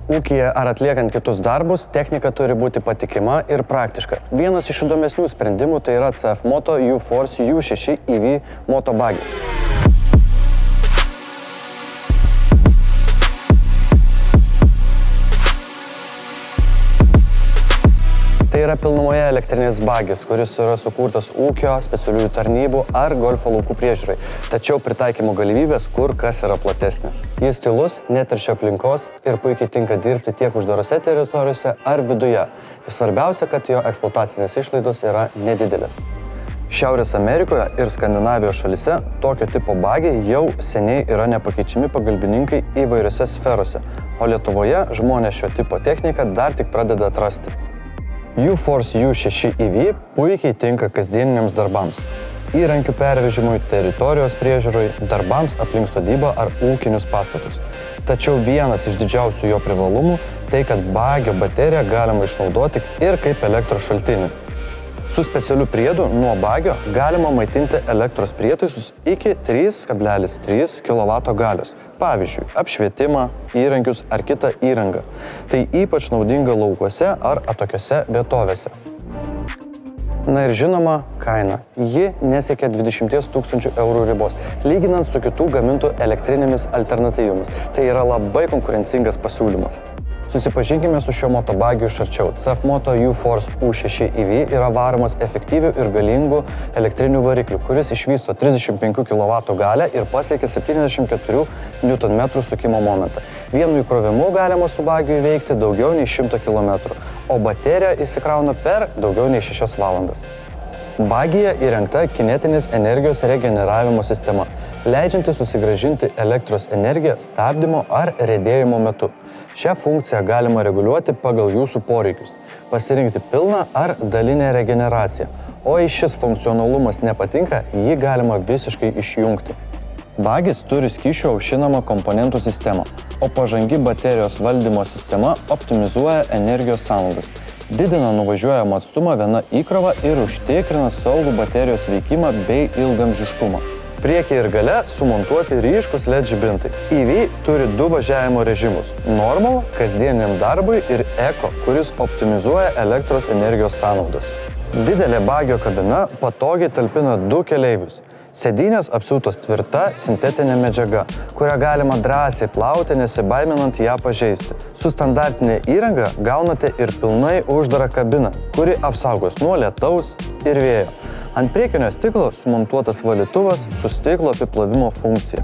Ūkyje ar atliekant kitus darbus, technika turi būti patikima ir praktiška. Vienas iš įdomesnių sprendimų tai yra CF Moto U-Force U6 EV motobagis. Tai yra pilnumoje elektrinis bagis, kuris yra sukurtas ūkio, specialiųjų tarnybų ar golfo laukų priežiūrai, tačiau pritaikymo galimybės kur kas yra platesnės. Jis tylus, neteršia aplinkos ir puikiai tinka dirbti tiek uždarose teritorijose ar viduje. Ir svarbiausia, kad jo eksploatacinės išlaidos yra nedidelės. Šiaurės Amerikoje ir Skandinavijos šalyse tokio tipo bagiai jau seniai yra nepakeičiami pagalbininkai įvairiose sferose, o Lietuvoje žmonės šio tipo techniką dar tik pradeda atrasti. U-Force U6 EV puikiai tinka kasdieniniams darbams. Įrankių pervežimui, teritorijos priežiūrai, darbams aplink sodybą ar ūkinius pastatus. Tačiau vienas iš didžiausių jo privalumų tai, kad bagio bateriją galima išnaudoti ir kaip elektros šaltinį. Su specialiu priedu nuo bagio galima maitinti elektros prietaisus iki 3,3 kW galios. Pavyzdžiui, apšvietimą, įrankius ar kitą įrangą. Tai ypač naudinga laukuose ar atokiose vietovėse. Na ir žinoma, kaina. Ji nesiekia 20 000 eurų ribos, lyginant su kitų gamintų elektrinėmis alternatyvomis. Tai yra labai konkurencingas pasiūlymas. Susipažinkime su šiuo motobagiu iš arčiau. CF Moto U-Force U6 EV yra varomas efektyviu ir galingu elektriniu varikliu, kuris išvysto 35 kW galią ir pasiekia 74 Nm sukimo momentą. Vienu įkrovimu galima su bagiu įveikti daugiau nei 100 km, o baterija įsikrauna per daugiau nei 6 valandas. Bagyje įrengta kinetinis energijos regeneravimo sistema, leidžianti susigrąžinti elektros energiją stabdymo ar riedėjimo metu. Šią funkciją galima reguliuoti pagal jūsų poreikius, pasirinkti pilną ar dalinę regeneraciją, o jei šis funkcionalumas nepatinka, jį galima visiškai išjungti. Bagis turi skysčių aušinamą komponentų sistemą, o pažangi baterijos valdymo sistema optimizuoja energijos sąnaudas, didina nuvažiuojamą atstumą viena įkrova ir užtikrina saugų baterijos veikimą bei ilgaamžiškumą. Priekyje ir gale sumontuoti ryškus LED žibintai. EV turi 2 važiavimo režimus – Normal, kasdieniam darbui ir Eco, kuris optimizuoja elektros energijos sąnaudas. Didelė bagio kabina patogiai talpina 2 keleivius. Sėdynės apsiūtos tvirta sintetinė medžiaga, kurią galima drąsiai plauti, nesibaiminant ją pažeisti. Su standartinė įranga gaunate ir pilnai uždarą kabiną, kuri apsaugos nuo lietaus ir vėjo. Ant priekinio stiklo sumontuotas valytuvas su stiklo apiplovimo funkcija.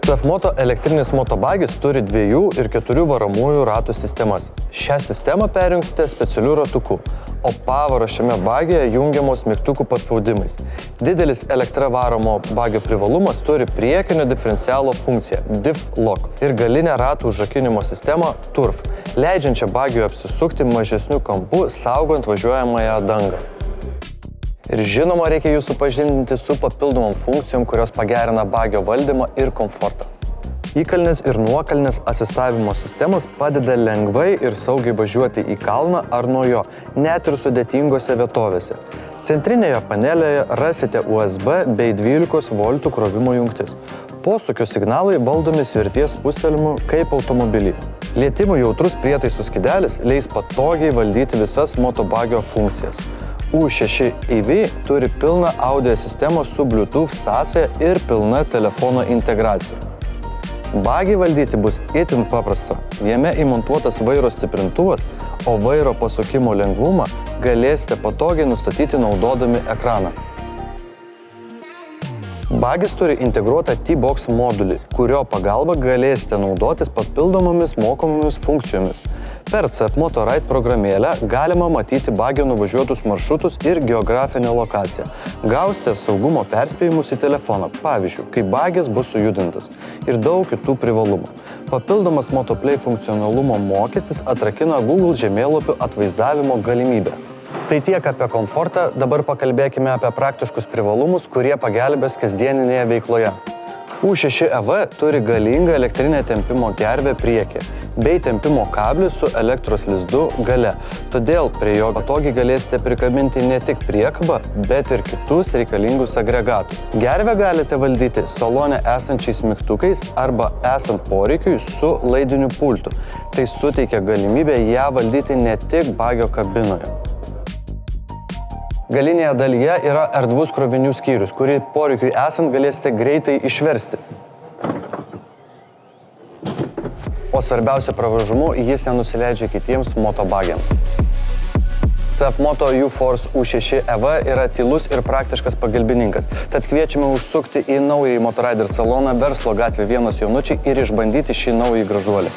CF Moto elektrinis motobagis turi 2 ir 4 varomųjų ratų sistemas. Šią sistemą perjungsite specialiu ratuku, o pavaros šiame bagyje jungiamos mygtukų paspaudimais. Didelis elektra varomo bagio privalumas turi priekinio diferencialo funkciją Diff Lock ir galinę ratų užrakinimo sistemą Turf, leidžiančią bagiui apsisukti mažesniu kampu, saugant važiuojamąją dangą. Ir žinoma, reikia jų supažindinti su papildomom funkcijom, kurios pagerina bagio valdymą ir komfortą. Įkalnės ir nuokalnės asistavimo sistemos padeda lengvai ir saugiai važiuoti į kalną ar nuo jo, net ir sudėtingose vietovėse. Centrinėje panelėje rasite USB bei 12 V krovimo jungtis. Posūkio signalai valdomi svirties spustelėjimu kaip automobilį. Lietimui jautrus prietaisų skydelis leis patogiai valdyti visas motobagio funkcijas. U6 EV turi pilną audio sistemą su Bluetooth sąsaja ir pilna telefono integracija. Bagį valdyti bus itin paprasta. Jame įmontuotas vairo stiprintuvas, o vairo pasukimo lengvumą galėsite patogiai nustatyti naudodami ekraną. Bagis turi integruotą T-Box modulį, kurio pagalba galėsite naudotis papildomomis mokomomis funkcijomis. Per CF Moto Ride programėlę galima matyti bagio nuvažiuotus maršrutus ir geografinę lokaciją. Gausite saugumo perspėjimus į telefoną, pavyzdžiui, kai bagis bus sujudintas, ir daug kitų privalumų. Papildomas Motoplay funkcionalumo mokestis atrakina Google žemėlapių atvaizdavimo galimybę. Tai tiek apie komfortą, dabar pakalbėkime apie praktiškus privalumus, kurie pagelbės kasdieninėje veikloje. U6 EV turi galingą elektrinę tempimo gervę priekį bei tempimo kablį su elektros lizdu gale. Todėl prie jo patogiai galėsite prikabinti ne tik priekabą, bet ir kitus reikalingus agregatus. Gervę galite valdyti salone esančiais mygtukais arba esant poreikiui su laidiniu pultu. Tai suteikia galimybę ją valdyti ne tik bagio kabinoje. Galinėje dalyje yra erdvus krovinių skyrius, kurį poreikiui esant galėsite greitai išversti. O svarbiausia pravažumu, jis nenusileidžia kitiems motobagiams. CF Moto U-Force U6 EV yra tylus ir praktiškas pagalbininkas, tad kviečiame užsukti į naująjį Motorider saloną Verslo gatvė 1 Jaunučiai ir išbandyti šį naująjį gražuolį.